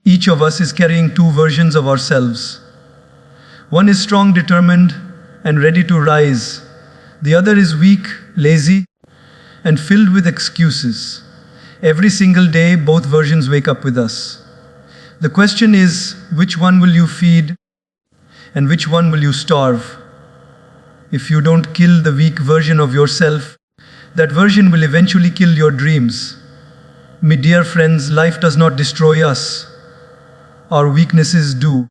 Each of us is carrying two versions of ourselves. One is strong, determined, and ready to rise. The other is weak, lazy, and filled with excuses. Every single day, both versions wake up with us. The question is, which one will you feed and which one will you starve? If you don't kill the weak version of yourself, that version will eventually kill your dreams. My dear friends, life does not destroy us. Our weaknesses do.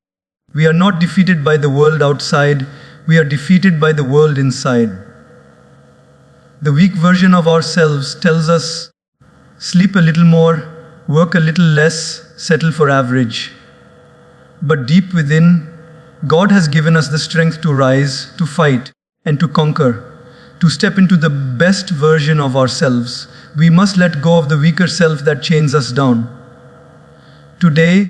We are not defeated by the world outside, we are defeated by the world inside. The weak version of ourselves tells us, sleep a little more, work a little less, settle for average. But deep within, God has given us the strength to rise, to fight, and to conquer, to step into the best version of ourselves. We must let go of the weaker self that chains us down. Today,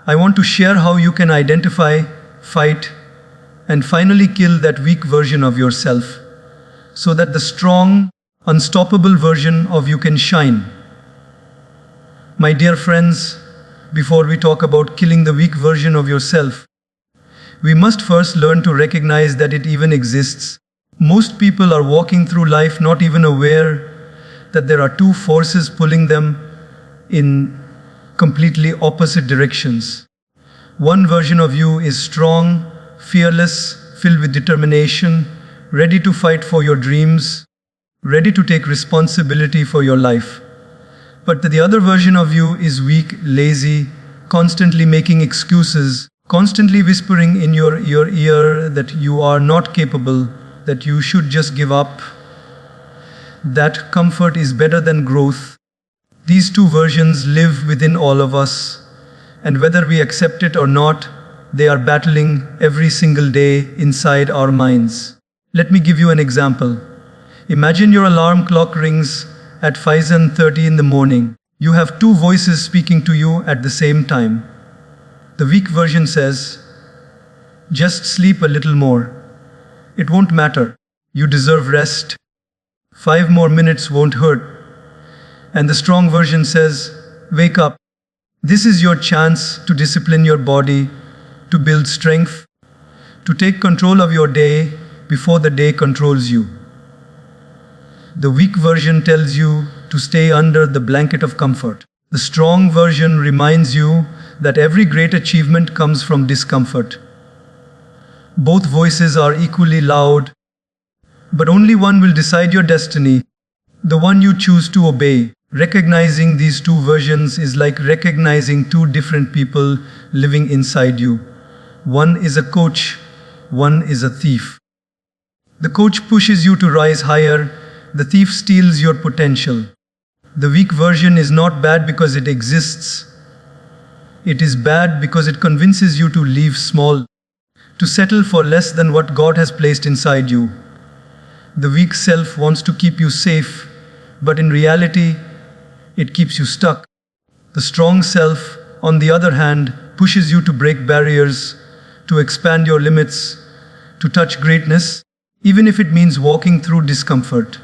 I want to share how you can identify, fight, and finally kill that weak version of yourself, so that the strong, unstoppable version of you can shine. My dear friends, before we talk about killing the weak version of yourself, we must first learn to recognize that it even exists. Most people are walking through life not even aware that there are two forces pulling them in completely opposite directions. One version of you is strong, fearless, filled with determination, ready to fight for your dreams, ready to take responsibility for your life. But the other version of you is weak, lazy, constantly making excuses, constantly whispering in your ear that you are not capable, that you should just give up, that comfort is better than growth. These two versions live within all of us, and whether we accept it or not, they are battling every single day inside our minds. Let me give you an example. Imagine your alarm clock rings at 5:30 in the morning. You have two voices speaking to you at the same time. The weak version says, just sleep a little more. It won't matter. You deserve rest. 5 more minutes won't hurt. And the strong version says, wake up. This is your chance to discipline your body, to build strength, to take control of your day before the day controls you. The weak version tells you to stay under the blanket of comfort. The strong version reminds you that every great achievement comes from discomfort. Both voices are equally loud, but only one will decide your destiny, the one you choose to obey. Recognizing these two versions is like recognizing two different people living inside you. One is a coach, one is a thief. The coach pushes you to rise higher, the thief steals your potential. The weak version is not bad because it exists. It is bad because it convinces you to leave small, to settle for less than what God has placed inside you. The weak self wants to keep you safe, but in reality, it keeps you stuck. The strong self, on the other hand, pushes you to break barriers, to expand your limits, to touch greatness, even if it means walking through discomfort.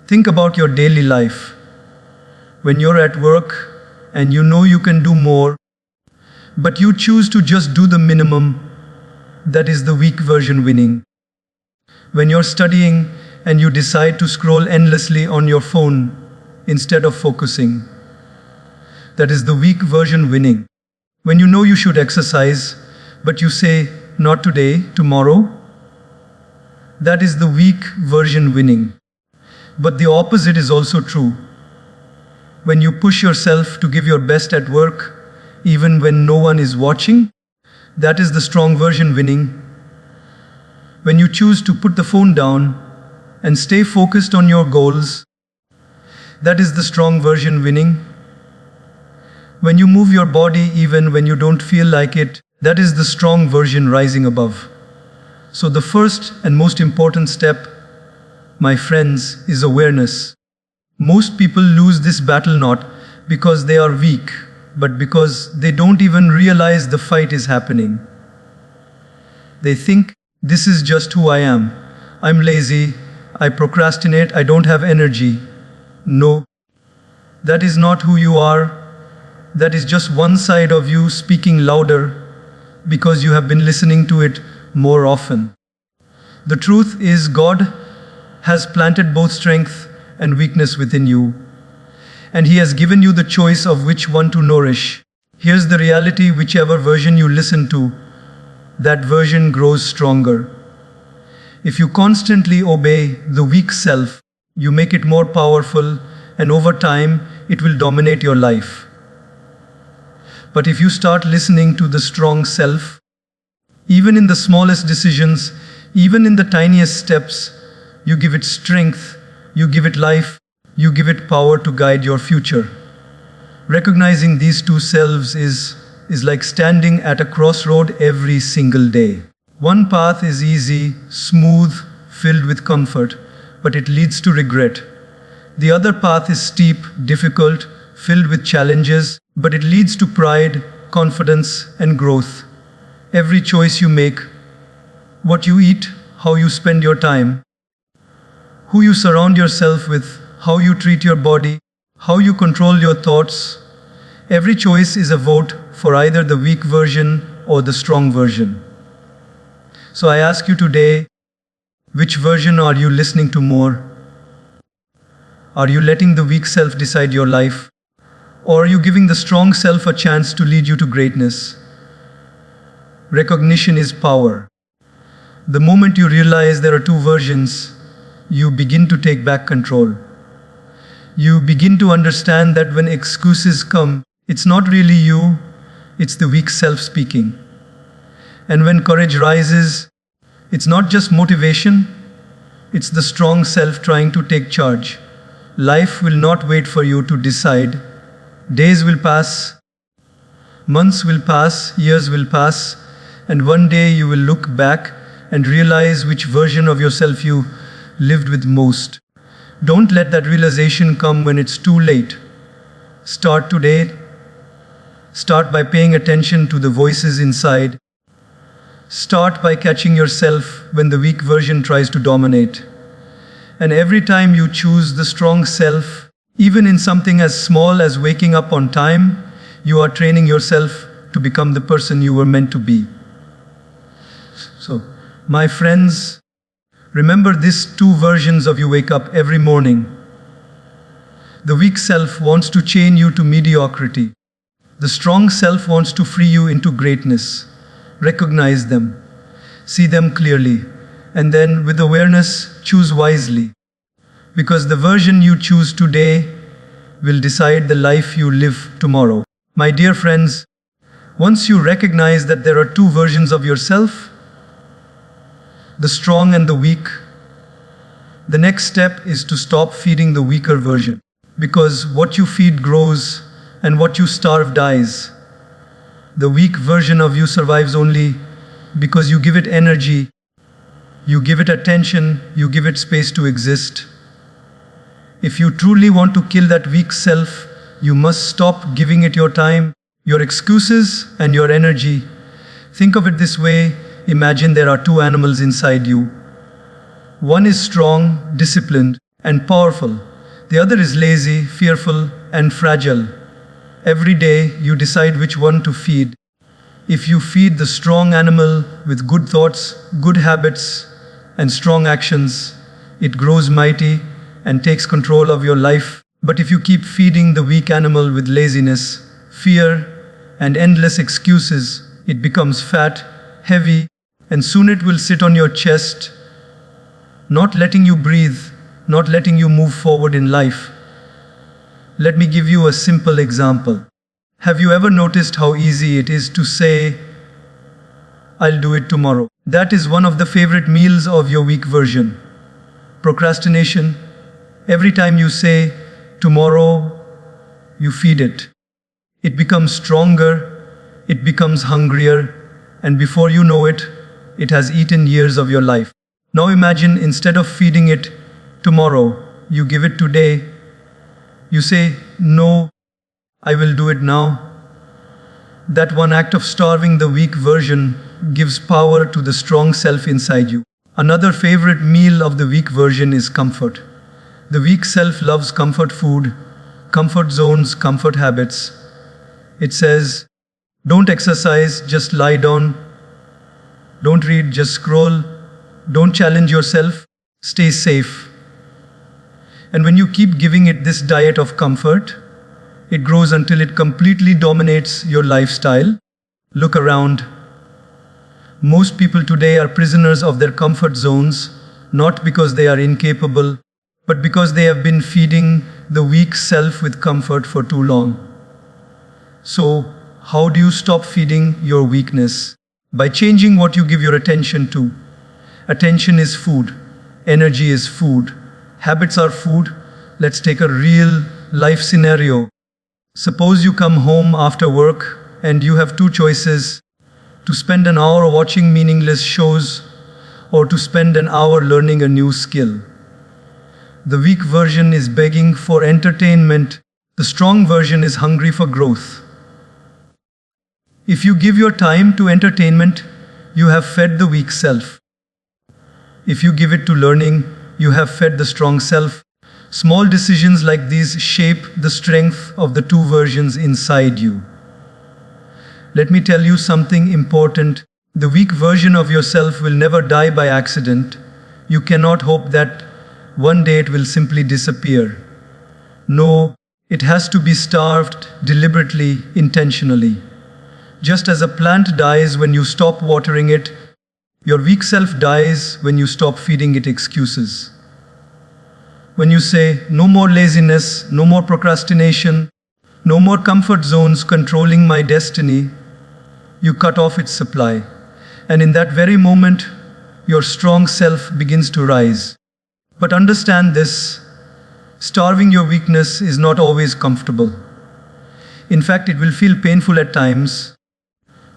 Think about your daily life. When you're at work and you know you can do more, but you choose to just do the minimum, that is the weak version winning. When you're studying and you decide to scroll endlessly on your phone instead of focusing, that is the weak version winning. When you know you should exercise, but you say, not today, tomorrow, that is the weak version winning. But the opposite is also true. When you push yourself to give your best at work, even when no one is watching, that is the strong version winning. When you choose to put the phone down and stay focused on your goals, that is the strong version winning. When you move your body even when you don't feel like it, that is the strong version rising above. So the first and most important step, my friends, is awareness. Most people lose this battle not because they are weak, but because they don't even realize the fight is happening. They think, this is just who I am. I'm lazy, I procrastinate, I don't have energy. No, that is not who you are. That is just one side of you speaking louder because you have been listening to it more often. The truth is, God has planted both strength and weakness within you, and He has given you the choice of which one to nourish. Here's the reality: whichever version you listen to, that version grows stronger. If you constantly obey the weak self, you make it more powerful, and over time, it will dominate your life. But if you start listening to the strong self, even in the smallest decisions, even in the tiniest steps, you give it strength, you give it life, you give it power to guide your future. Recognizing these two selves is like standing at a crossroad every single day. One path is easy, smooth, filled with comfort, but it leads to regret. The other path is steep, difficult, filled with challenges, but it leads to pride, confidence, and growth. Every choice you make, what you eat, how you spend your time, who you surround yourself with, how you treat your body, how you control your thoughts, every choice is a vote for either the weak version or the strong version. So I ask you today, which version are you listening to more? Are you letting the weak self decide your life? Or are you giving the strong self a chance to lead you to greatness? Recognition is power. The moment you realize there are two versions, you begin to take back control. You begin to understand that when excuses come, it's not really you, it's the weak self speaking. And when courage rises, it's not just motivation, it's the strong self trying to take charge. Life will not wait for you to decide. Days will pass, months will pass, years will pass, and one day you will look back and realize which version of yourself you lived with most. Don't let that realization come when it's too late. Start today. Start by paying attention to the voices inside. Start by catching yourself when the weak version tries to dominate. And every time you choose the strong self, even in something as small as waking up on time, you are training yourself to become the person you were meant to be. So, my friends, remember these two versions of you wake up every morning. The weak self wants to chain you to mediocrity. The strong self wants to free you into greatness. Recognize them, see them clearly, and then with awareness, choose wisely. Because the version you choose today will decide the life you live tomorrow. My dear friends, once you recognize that there are two versions of yourself, the strong and the weak, the next step is to stop feeding the weaker version. Because what you feed grows and what you starve dies. The weak version of you survives only because you give it energy, you give it attention, you give it space to exist. If you truly want to kill that weak self, you must stop giving it your time, your excuses, and your energy. Think of it this way: imagine there are two animals inside you. One is strong, disciplined, and powerful. The other is lazy, fearful, and fragile. Every day, you decide which one to feed. If you feed the strong animal with good thoughts, good habits, and strong actions, it grows mighty and takes control of your life. But if you keep feeding the weak animal with laziness, fear, and endless excuses, it becomes fat, heavy, and soon it will sit on your chest, not letting you breathe, not letting you move forward in life. Let me give you a simple example. Have you ever noticed how easy it is to say, "I'll do it tomorrow"? That is one of the favorite meals of your weak version. Procrastination. Every time you say, "tomorrow," you feed it. It becomes stronger, it becomes hungrier, and before you know it, it has eaten years of your life. Now imagine, instead of feeding it tomorrow, you give it today. You say, "No, I will do it now." That one act of starving the weak version gives power to the strong self inside you. Another favorite meal of the weak version is comfort. The weak self loves comfort food, comfort zones, comfort habits. It says, don't exercise, just lie down. Don't read, just scroll. Don't challenge yourself, stay safe. And when you keep giving it this diet of comfort, it grows until it completely dominates your lifestyle. Look around. Most people today are prisoners of their comfort zones, not because they are incapable, but because they have been feeding the weak self with comfort for too long. So, how do you stop feeding your weakness? By changing what you give your attention to. Attention is food. Energy is food. Habits are food. Let's take a real life scenario. Suppose you come home after work and you have two choices: to spend an hour watching meaningless shows or to spend an hour learning a new skill. The weak version is begging for entertainment. The strong version is hungry for growth. If you give your time to entertainment, you have fed the weak self. If you give it to learning, you have fed the strong self. Small decisions like these shape the strength of the two versions inside you. Let me tell you something important. The weak version of yourself will never die by accident. You cannot hope that one day it will simply disappear. No, it has to be starved deliberately, intentionally. Just as a plant dies when you stop watering it, your weak self dies when you stop feeding it excuses. When you say, no more laziness, no more procrastination, no more comfort zones controlling my destiny, you cut off its supply. And in that very moment, your strong self begins to rise. But understand this, starving your weakness is not always comfortable. In fact, it will feel painful at times.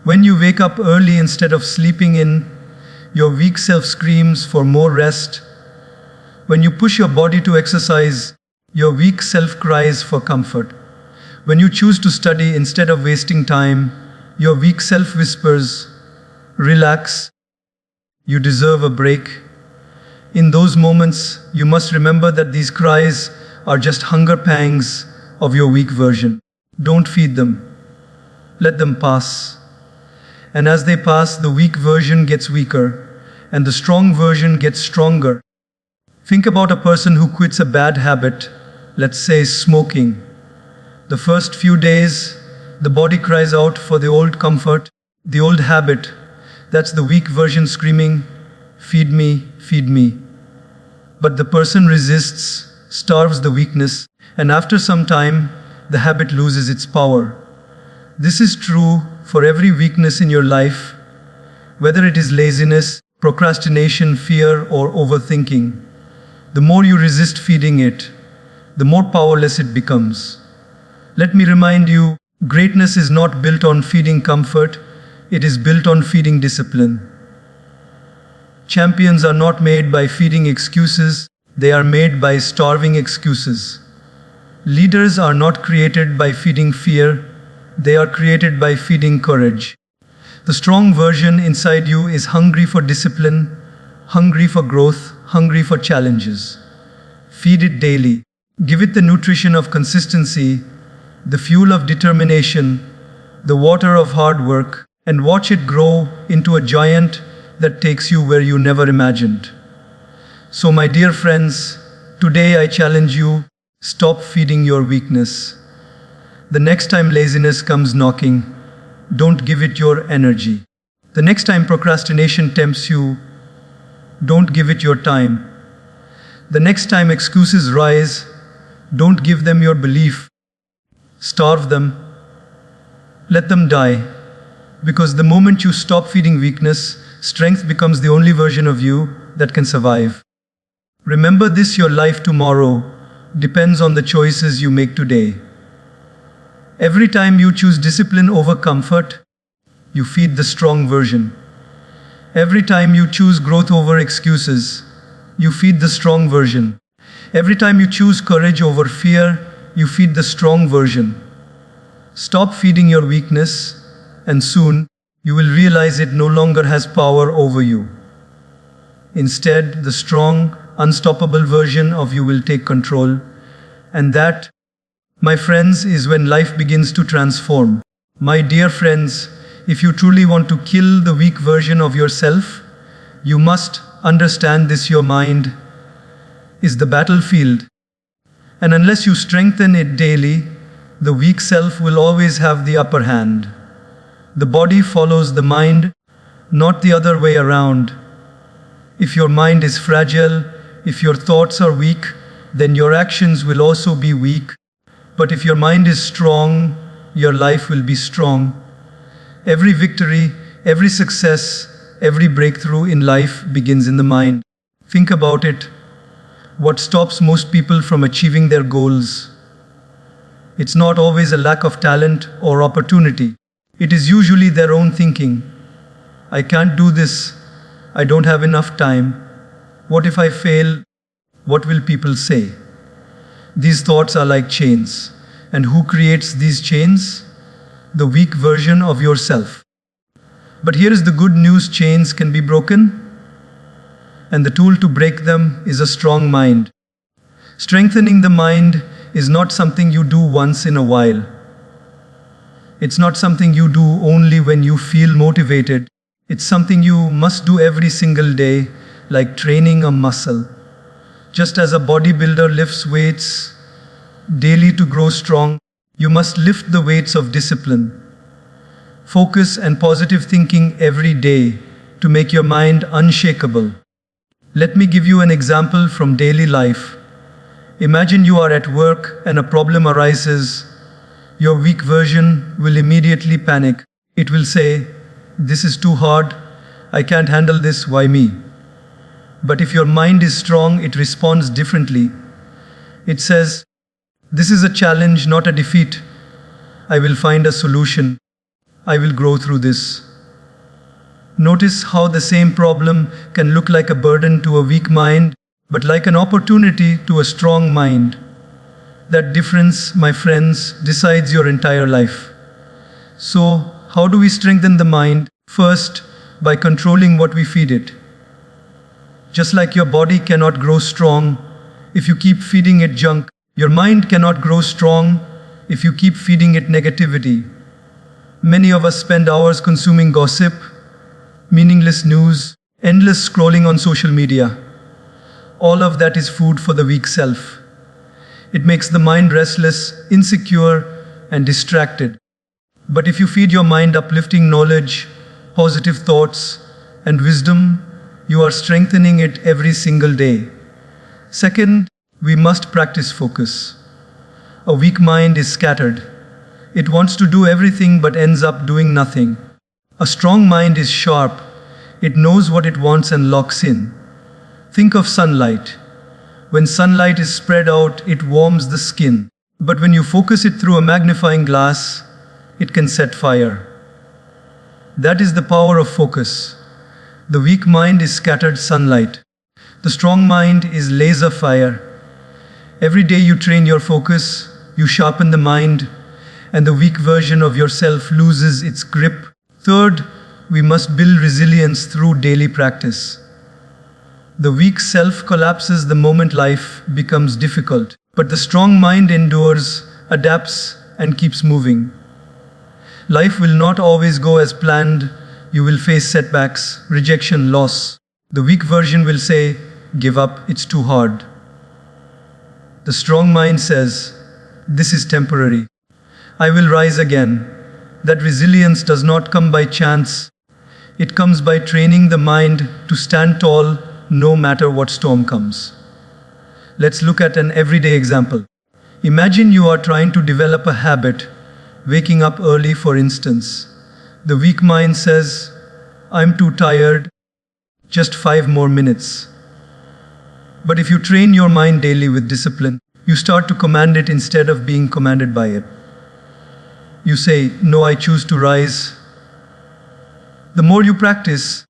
When you wake up early instead of sleeping in, your weak self screams for more rest. When you push your body to exercise, your weak self cries for comfort. When you choose to study instead of wasting time, your weak self whispers, relax, you deserve a break. In those moments, you must remember that these cries are just hunger pangs of your weak version. Don't feed them. Let them pass. And as they pass, the weak version gets weaker, and the strong version gets stronger. Think about a person who quits a bad habit, let's say smoking. The first few days, the body cries out for the old comfort, the old habit. That's the weak version screaming, feed me, feed me. But the person resists, starves the weakness, and after some time, the habit loses its power. This is true for every weakness in your life, whether it is laziness, procrastination, fear, or overthinking. The more you resist feeding it, the more powerless it becomes. Let me remind you, greatness is not built on feeding comfort, it is built on feeding discipline. Champions are not made by feeding excuses, they are made by starving excuses. Leaders are not created by feeding fear, they are created by feeding courage. The strong version inside you is hungry for discipline, hungry for growth, hungry for challenges. Feed it daily. Give it the nutrition of consistency, the fuel of determination, the water of hard work, and watch it grow into a giant that takes you where you never imagined. So, my dear friends, today I challenge you, stop feeding your weakness. The next time laziness comes knocking, don't give it your energy. The next time procrastination tempts you, don't give it your time. The next time excuses rise, don't give them your belief. Starve them. Let them die. Because the moment you stop feeding weakness, strength becomes the only version of you that can survive. Remember this, your life tomorrow depends on the choices you make today. Every time you choose discipline over comfort, you feed the strong version. Every time you choose growth over excuses, you feed the strong version. Every time you choose courage over fear, you feed the strong version. Stop feeding your weakness, and soon you will realize it no longer has power over you. Instead, the strong, unstoppable version of you will take control, and that, my friends, is when life begins to transform. My dear friends, if you truly want to kill the weak version of yourself, you must understand this: your mind is the battlefield. And unless you strengthen it daily, the weak self will always have the upper hand. The body follows the mind, not the other way around. If your mind is fragile, if your thoughts are weak, then your actions will also be weak. But if your mind is strong, your life will be strong. Every victory, every success, every breakthrough in life begins in the mind. Think about it. What stops most people from achieving their goals? It's not always a lack of talent or opportunity. It is usually their own thinking. I can't do this. I don't have enough time. What if I fail? What will people say? These thoughts are like chains. And who creates these chains? The weak version of yourself. But here is the good news: chains can be broken. And the tool to break them is a strong mind. Strengthening the mind is not something you do once in a while. It's not something you do only when you feel motivated. It's something you must do every single day, like training a muscle. Just as a bodybuilder lifts weights daily to grow strong, you must lift the weights of discipline, focus, and positive thinking every day to make your mind unshakable. Let me give you an example from daily life. Imagine you are at work and a problem arises. Your weak version will immediately panic. It will say, "This is too hard. I can't handle this. Why me?" But if your mind is strong, it responds differently. It says, "This is a challenge, not a defeat. I will find a solution. I will grow through this." Notice how the same problem can look like a burden to a weak mind, but like an opportunity to a strong mind. That difference, my friends, decides your entire life. So, how do we strengthen the mind? First, by controlling what we feed it. Just like your body cannot grow strong if you keep feeding it junk, your mind cannot grow strong if you keep feeding it negativity. Many of us spend hours consuming gossip, meaningless news, endless scrolling on social media. All of that is food for the weak self. It makes the mind restless, insecure, and distracted. But if you feed your mind uplifting knowledge, positive thoughts, and wisdom, you are strengthening it every single day. Second, we must practice focus. A weak mind is scattered. It wants to do everything but ends up doing nothing. A strong mind is sharp. It knows what it wants and locks in. Think of sunlight. When sunlight is spread out, it warms the skin. But when you focus it through a magnifying glass, it can set fire. That is the power of focus. The weak mind is scattered sunlight. The strong mind is laser fire. Every day you train your focus, you sharpen the mind, and the weak version of yourself loses its grip. Third, we must build resilience through daily practice. The weak self collapses the moment life becomes difficult, but the strong mind endures, adapts, and keeps moving. Life will not always go as planned. You will face setbacks, rejection, loss. The weak version will say, "Give up, it's too hard." The strong mind says, "This is temporary. I will rise again." That resilience does not come by chance. It comes by training the mind to stand tall no matter what storm comes. Let's look at an everyday example. Imagine you are trying to develop a habit, waking up early, for instance. The weak mind says, "I'm too tired, just 5 more minutes." But if you train your mind daily with discipline, you start to command it instead of being commanded by it. You say, "No, I choose to rise." The more you practice,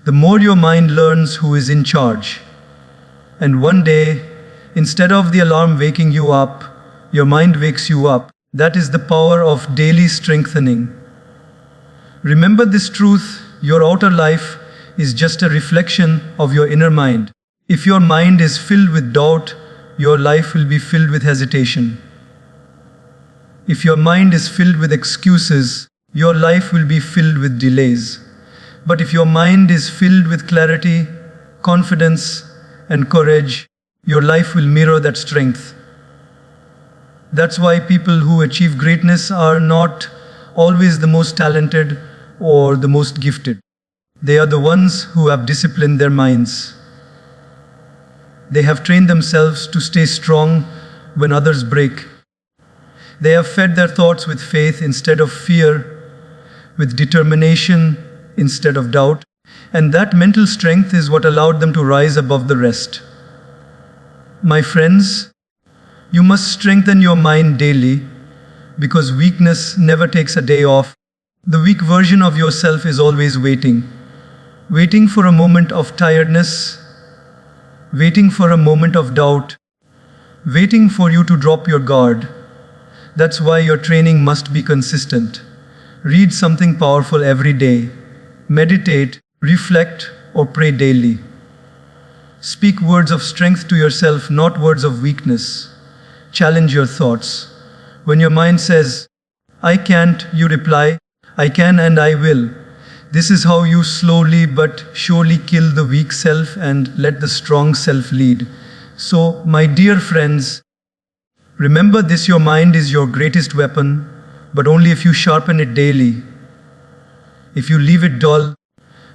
the more your mind learns who is in charge. And one day, instead of the alarm waking you up, your mind wakes you up. That is the power of daily strengthening. Remember this truth: your outer life is just a reflection of your inner mind. If your mind is filled with doubt, your life will be filled with hesitation. If your mind is filled with excuses, your life will be filled with delays. But if your mind is filled with clarity, confidence, and courage, your life will mirror that strength. That's why people who achieve greatness are not always the most talented or the most gifted. They are the ones who have disciplined their minds. They have trained themselves to stay strong when others break. They have fed their thoughts with faith instead of fear, with determination instead of doubt, and that mental strength is what allowed them to rise above the rest. My friends, you must strengthen your mind daily, because weakness never takes a day off. The weak version of yourself is always waiting for a moment of tiredness, waiting for a moment of doubt, waiting for you to drop your guard. That's why your training must be consistent. Read something powerful every day. Meditate, reflect, or pray daily. Speak words of strength to yourself, not words of weakness. Challenge your thoughts. When your mind says, "I can't," you reply, "I can and I will." This is how you slowly but surely kill the weak self and let the strong self lead. So, my dear friends, remember this: your mind is your greatest weapon, but only if you sharpen it daily. If you leave it dull,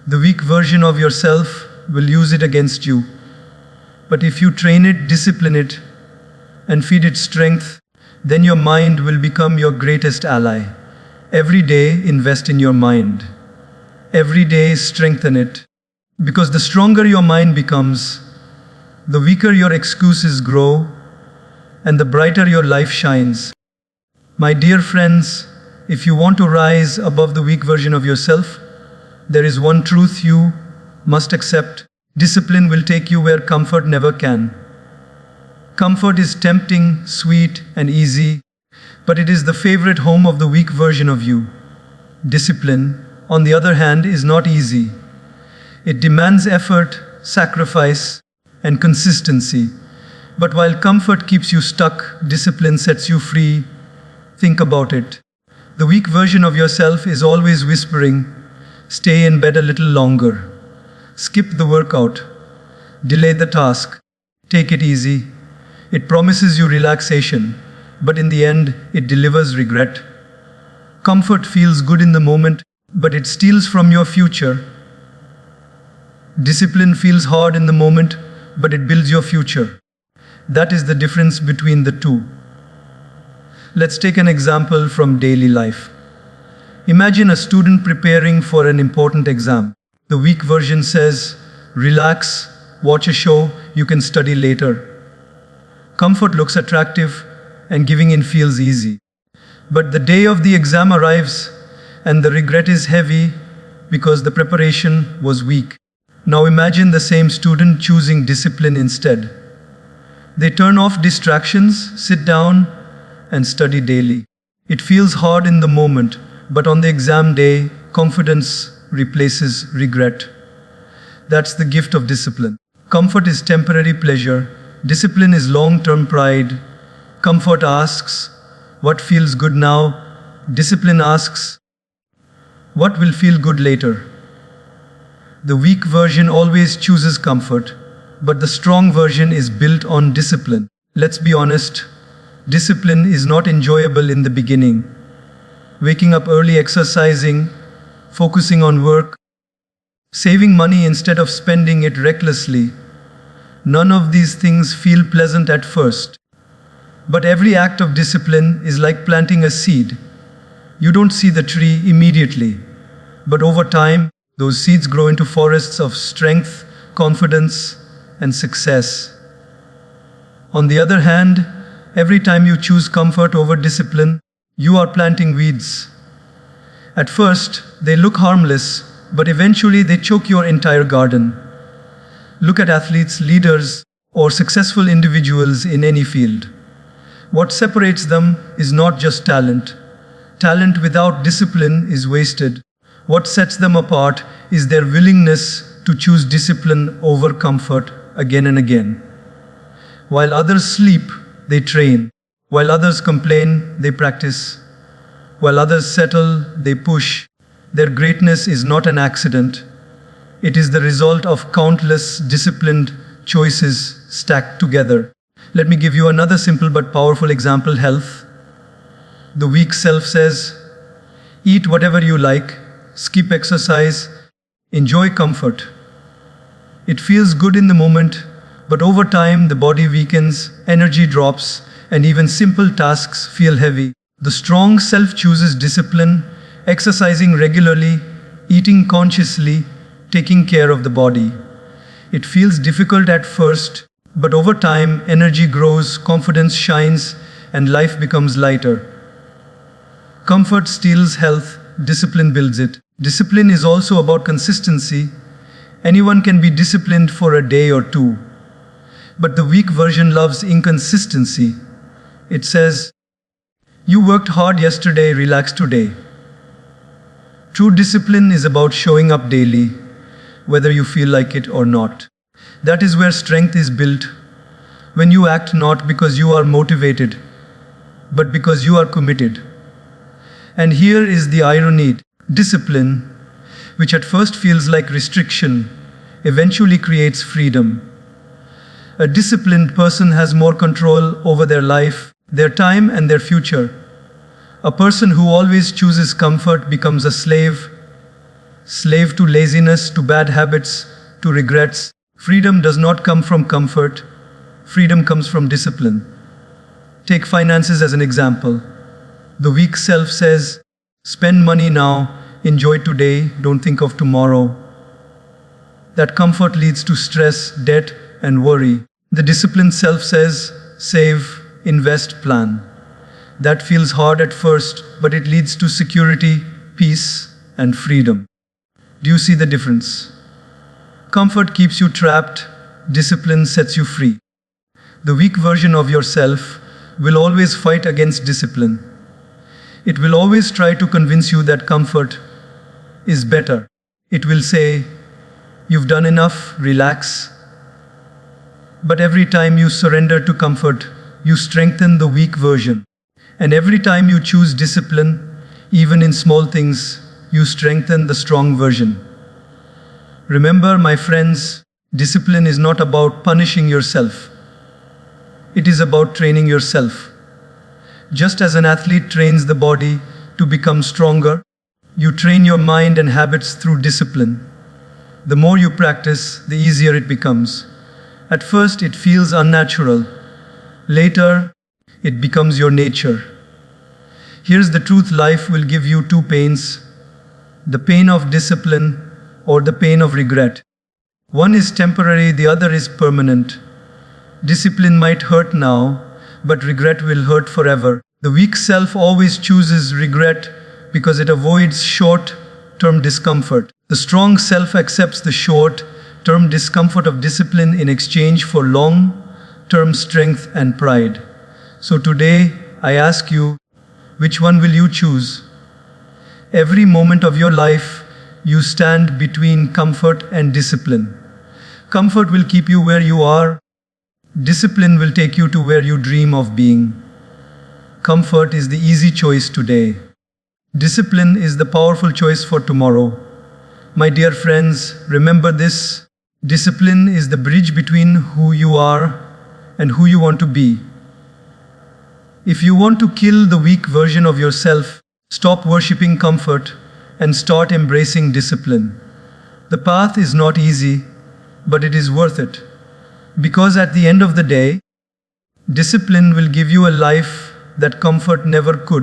the weak version of yourself will use it against you. But if you train it, discipline it, and feed it strength, then your mind will become your greatest ally. Every day, invest in your mind. Every day, strengthen it. Because the stronger your mind becomes, the weaker your excuses grow, and the brighter your life shines. My dear friends, if you want to rise above the weak version of yourself, there is one truth you must accept. Discipline will take you where comfort never can. Comfort is tempting, sweet, and easy, but it is the favorite home of the weak version of you. Discipline, on the other hand, is not easy. It demands effort, sacrifice, and consistency. But while comfort keeps you stuck, discipline sets you free. Think about it. The weak version of yourself is always whispering, "Stay in bed a little longer. Skip the workout. Delay the task. Take it easy." It promises you relaxation, but in the end, it delivers regret. Comfort feels good in the moment, but it steals from your future. Discipline feels hard in the moment, but it builds your future. That is the difference between the two. Let's take an example from daily life. Imagine a student preparing for an important exam. The weak version says, "Relax, watch a show, you can study later." Comfort looks attractive, and giving in feels easy. But the day of the exam arrives, and the regret is heavy because the preparation was weak. Now imagine the same student choosing discipline instead. They turn off distractions, sit down, and study daily. It feels hard in the moment, but on the exam day, confidence replaces regret. That's the gift of discipline. Comfort is temporary pleasure. Discipline is long-term pride. Comfort asks, "What feels good now?" Discipline asks, "What will feel good later?" The weak version always chooses comfort, but the strong version is built on discipline. Let's be honest, discipline is not enjoyable in the beginning. Waking up early, exercising, focusing on work, saving money instead of spending it recklessly. None of these things feel pleasant at first. But every act of discipline is like planting a seed. You don't see the tree immediately, but over time, those seeds grow into forests of strength, confidence, and success. On the other hand, every time you choose comfort over discipline, you are planting weeds. At first, they look harmless, but eventually they choke your entire garden. Look at athletes, leaders, or successful individuals in any field. What separates them is not just talent. Talent without discipline is wasted. What sets them apart is their willingness to choose discipline over comfort again and again. While others sleep, they train. While others complain, they practice. While others settle, they push. Their greatness is not an accident. It is the result of countless disciplined choices stacked together. Let me give you another simple but powerful example: health. The weak self says, eat whatever you like, skip exercise, enjoy comfort. It feels good in the moment, but over time the body weakens, energy drops, and even simple tasks feel heavy. The strong self chooses discipline, exercising regularly, eating consciously, taking care of the body. It feels difficult at first, but over time energy grows, confidence shines, and life becomes lighter. Comfort steals health, discipline builds it. Discipline is also about consistency. Anyone can be disciplined for a day or two. But the weak version loves inconsistency. It says, you worked hard yesterday, relax today. True discipline is about showing up daily, whether you feel like it or not. That is where strength is built. When you act not because you are motivated, but because you are committed. And here is the irony: discipline, which at first feels like restriction, eventually creates freedom. A disciplined person has more control over their life, their time, and their future. A person who always chooses comfort becomes a slave to laziness, to bad habits, to regrets. Freedom does not come from comfort, freedom comes from discipline. Take finances as an example. The weak self says, spend money now, enjoy today, don't think of tomorrow. That comfort leads to stress, debt, and worry. The disciplined self says, save, invest, plan. That feels hard at first, but it leads to security, peace, and freedom. Do you see the difference? Comfort keeps you trapped, discipline sets you free. The weak version of yourself will always fight against discipline. It will always try to convince you that comfort is better. It will say, you've done enough, relax. But every time you surrender to comfort, you strengthen the weak version. And every time you choose discipline, even in small things, you strengthen the strong version. Remember, my friends, discipline is not about punishing yourself. It is about training yourself. Just as an athlete trains the body to become stronger, you train your mind and habits through discipline. The more you practice, the easier it becomes. At first, it feels unnatural. Later, it becomes your nature. Here's the truth: life will give you two pains, the pain of discipline or the pain of regret. One is temporary, the other is permanent. Discipline might hurt now, but regret will hurt forever. The weak self always chooses regret because it avoids short-term discomfort. The strong self accepts the short-term discomfort of discipline in exchange for long-term strength and pride. So today, I ask you, which one will you choose? Every moment of your life, you stand between comfort and discipline. Comfort will keep you where you are. Discipline will take you to where you dream of being. Comfort is the easy choice today. Discipline is the powerful choice for tomorrow. My dear friends, remember this: discipline is the bridge between who you are and who you want to be. If you want to kill the weak version of yourself, stop worshipping comfort and start embracing discipline. The path is not easy, but it is worth it. Because at the end of the day, discipline will give you a life that comfort never could.